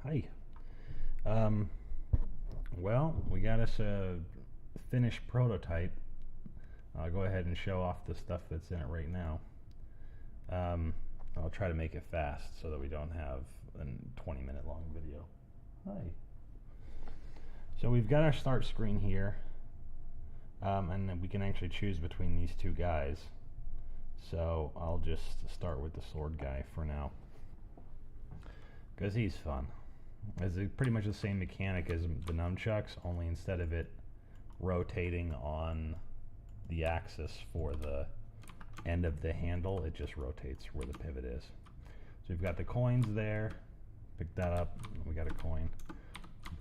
Hi. Um, well, we got us a finished prototype. I'll go ahead and show off the stuff that's in it right now. I'll try to make it fast so that we don't have a 20-minute long video. Hi. So we've got our start screen here, and then we can actually choose between these two guys. So I'll just start with the sword guy for now, because he's fun. It's pretty much the same mechanic as the nunchucks, only instead of it rotating on the axis for the end of the handle, it just rotates where the pivot is. So we've got the coins there. Pick that up. We got a coin.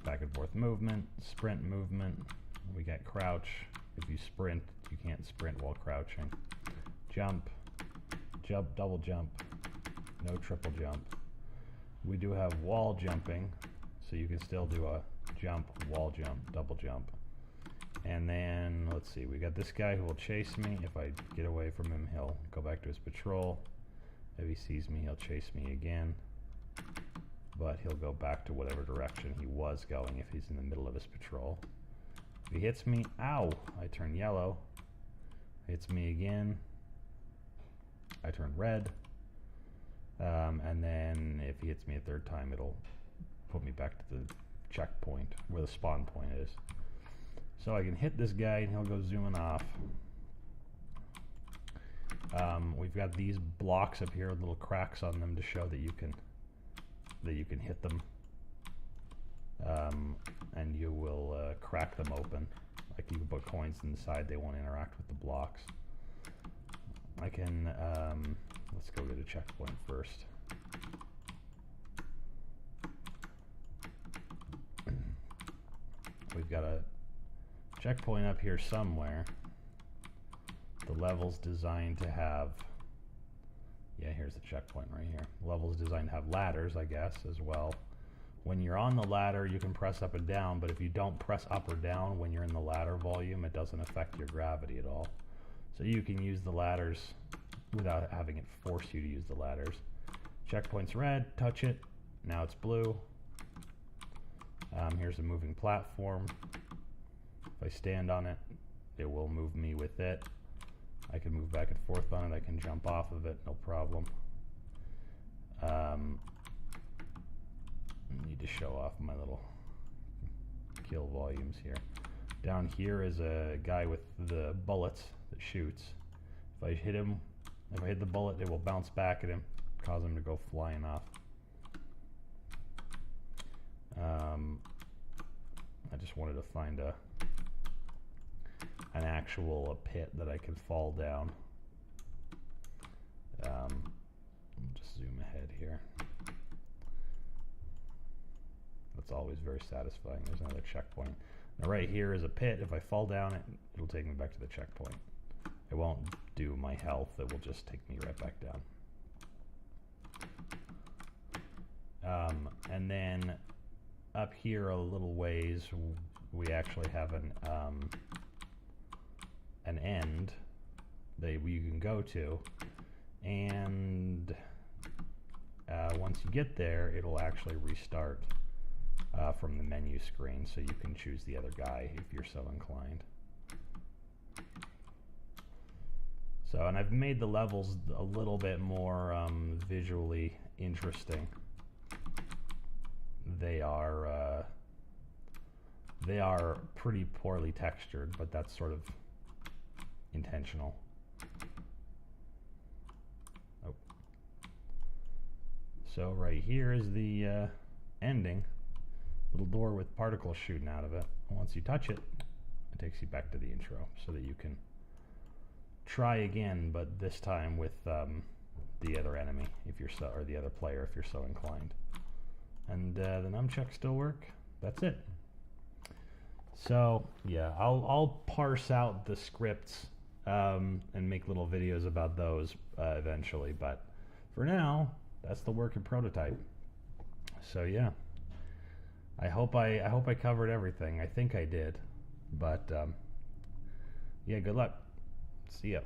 Back and forth movement, sprint movement. We got crouch. If you sprint, you can't sprint while crouching. Jump, jump, double jump, no triple jump. We do have wall jumping, so you can still do a jump, wall jump, double jump. And then, let's see, we got this guy who will chase me. If I get away from him, he'll go back to his patrol. If he sees me, he'll chase me again. But he'll go back to whatever direction he was going if he's in the middle of his patrol. If he hits me, ow, I turn yellow. Hits me again, I turn red. And then if he hits me a third time, it'll put me back to the checkpoint where the spawn point is. So I can hit this guy and he'll go zooming off. We've got these blocks up here with little cracks on them to show that you can hit them, and you will crack them open. Like you can put coins inside, they won't interact with the blocks. I can let's go get a checkpoint first. We've got a checkpoint up here somewhere. The level's designed to have, yeah, here's the checkpoint right here. The level's designed to have ladders, I guess, as well. When you're on the ladder, you can press up and down, but if you don't press up or down when you're in the ladder volume, it doesn't affect your gravity at all. So you can use the ladders without having it force you to use the ladders. Checkpoint's red, touch it, now it's blue. Here's a moving platform. If I stand on it, it will move me with it. I can move back and forth on it, I can jump off of it, no problem. I need to show off my little kill volumes here. Down here is a guy with the bullets that shoots. If I hit him, if I hit the bullet, it will bounce back at him, cause him to go flying off. I just wanted to find an actual pit that I can fall down. Just zoom ahead here. That's always very satisfying. There's another checkpoint. Now right here is a pit. If I fall down it, it'll take me back to the checkpoint. It won't do my health. It will just take me right back down. And then up here a little ways, we actually have an end that you can go to, and once you get there, it'll actually restart from the menu screen, so you can choose the other guy if you're so inclined. So, and I've made the levels a little bit more visually interesting. They are pretty poorly textured, but that's sort of intentional. Oh. So right here is the ending. Little door with particles shooting out of it. Once you touch it, it takes you back to the intro so that you can try again, but this time with the other enemy, if you're so, or the other player if you're so inclined. And the nunchucks still work. That's it. So yeah, I'll parse out the scripts and make little videos about those eventually. But for now, that's the working prototype. So yeah, I hope I covered everything. I think I did. But yeah, good luck. See ya.